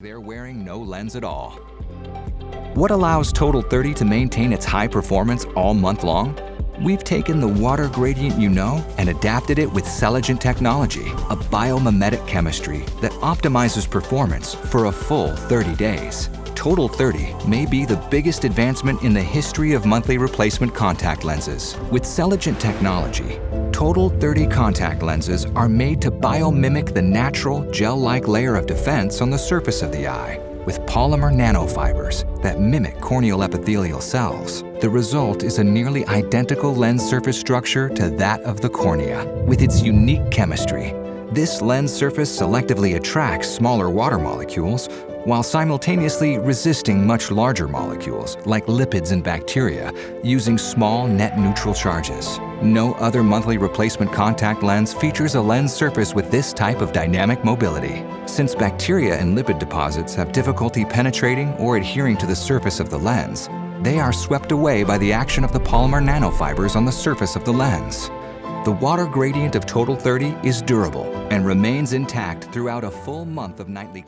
they're wearing no lens at all. What allows Total 30 to maintain its high performance all month long? We've taken the water gradient you know and adapted it with Celligent technology, a biomimetic chemistry that optimizes performance for a full 30 days. Total 30 may be the biggest advancement in the history of monthly replacement contact lenses. With Celligent technology, Total 30 contact lenses are made to biomimic the natural gel-like layer of defense on the surface of the eye with polymer nanofibers that mimic corneal epithelial cells. The result is a nearly identical lens surface structure to that of the cornea. With its unique chemistry, this lens surface selectively attracts smaller water molecules while simultaneously resisting much larger molecules like lipids and bacteria using small net neutral charges. No other monthly replacement contact lens features a lens surface with this type of dynamic mobility. Since bacteria and lipid deposits have difficulty penetrating or adhering to the surface of the lens, they are swept away by the action of the polymer nanofibers on the surface of the lens. The water gradient of Total 30 is durable and remains intact throughout a full month of nightly